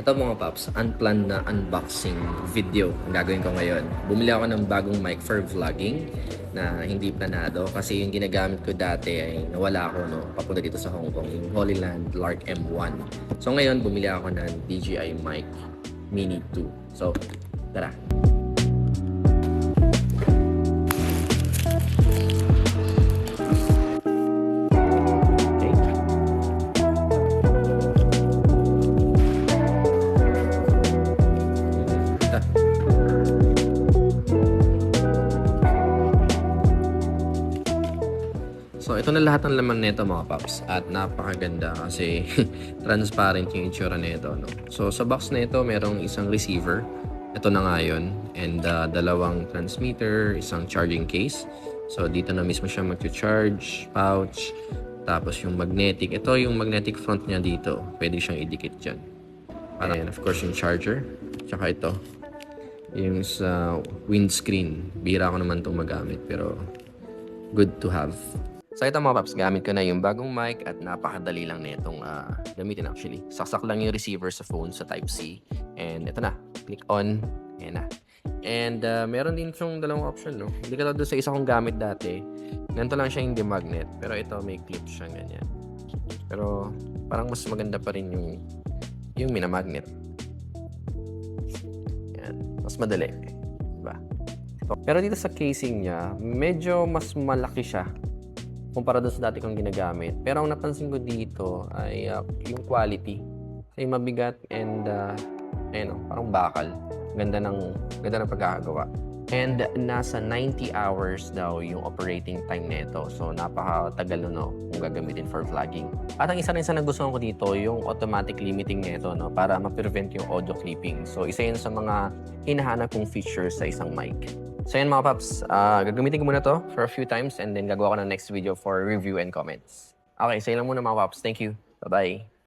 Ito mga paps, unplanned na unboxing video ang gagawin ko ngayon. Bumili ako ng bagong mic for vlogging na hindi planado kasi yung ginagamit ko dati ay nawala ako papunta dito sa Hong Kong, yung Holyland Lark M1. So ngayon, bumili ako ng DJI Mic Mini 2. So, tara! So, ito na lahat ng laman nito mga paps at napakaganda kasi transparent yung itsura nito, no? So, sa box na ito, merong isang receiver. Ito na nga yun. And dalawang transmitter, isang charging case. So, dito na mismo siya mag-charge, pouch, tapos yung magnetic. Ito yung magnetic front niya dito. Pwede siyang idikit dyan. And of course, yung charger. Tsaka ito. Yung sa windscreen. Bihira ko naman itong magamit pero good to have. So ito mga paps, gamit ko na yung bagong mic at napakadali lang na itong gamitin actually. Saksak lang yung receiver sa phone sa Type-C. And ito na, click on, ayan na. And meron din siyang dalawang option, no? Hindi ka doon sa isa kong gamit dati. Ganito lang siya hindi magnet. Pero ito may clip siyang ganyan. Pero parang mas maganda pa rin yung minamagnet. Yan, mas madali. Diba? Pero dito sa casing niya, medyo mas malaki siya kumpara doon sa dati kong ginagamit. Pero ang napansin ko dito ay yung quality. Kasi mabigat and parang bakal. Ganda ng pagkakagawa. And nasa 90 hours daw yung operating time nito. So napakatagal kung gagamitin for vlogging. At ang isa rin sa nagustuhan ko dito, yung automatic limiting nito para ma-prevent yung audio clipping. So isa yun sa mga hinahanap kong features sa isang mic. So yun mga paps, gagamitin ko muna to for a few times and then gagawa ko ng next video for review and comments. Okay, so yun lang muna mga paps. Thank you. Bye-bye.